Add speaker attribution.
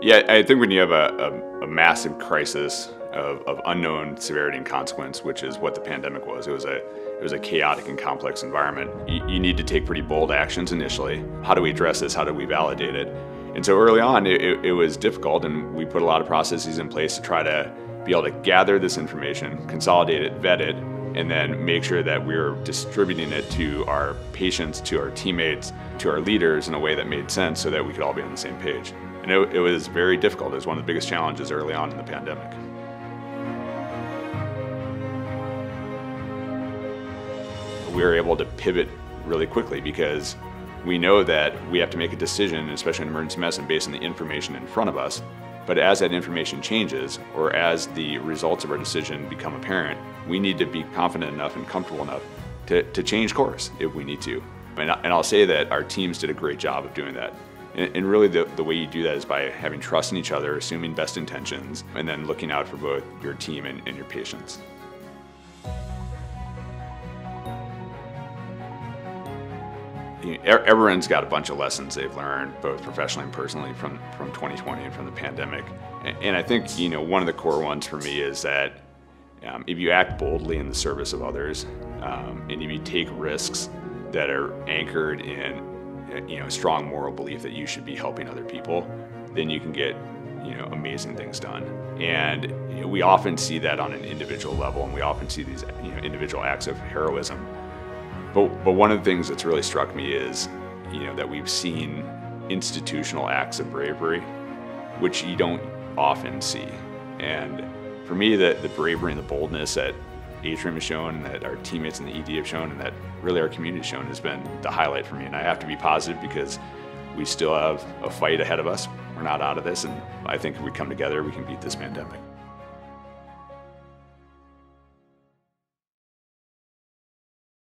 Speaker 1: Yeah, I think when you have a massive crisis of unknown severity and consequence, which is what the pandemic was, it was a chaotic and complex environment. You need to take pretty bold actions initially. How do we address this? How do we validate it? And so early on, it was difficult, and we put a lot of processes in place to try to be able to gather this information, consolidate it, vet it, and then make sure that we're distributing it to our patients, to our teammates, to our leaders in a way that made sense so that we could all be on the same page. And it was very difficult. It was one of the biggest challenges early on in the pandemic. We were able to pivot really quickly because we know that we have to make a decision, especially in emergency medicine, based on the information in front of us. But as that information changes, or as the results of our decision become apparent, we need to be confident enough and comfortable enough to change course if we need to. And I'll say that our teams did a great job of doing that. And really the way you do that is by having trust in each other, assuming best intentions, and then looking out for both your team and your patients. Everyone's got a bunch of lessons they've learned, both professionally and personally, from 2020 and from the pandemic. And I think one of the core ones for me is that if you act boldly in the service of others, and if you take risks that are anchored in strong moral belief that you should be helping other people, then you can get amazing things done. And we often see that on an individual level, and we often see these individual acts of heroism. But one of the things that's really struck me is that we've seen institutional acts of bravery, which you don't often see. And for me, the bravery and the boldness that Atrium has shown, that our teammates in the ED have shown, and that really our community has shown has been the highlight for me. And I have to be positive because we still have a fight ahead of us. We're not out of this, and I think if we come together, we can beat this pandemic.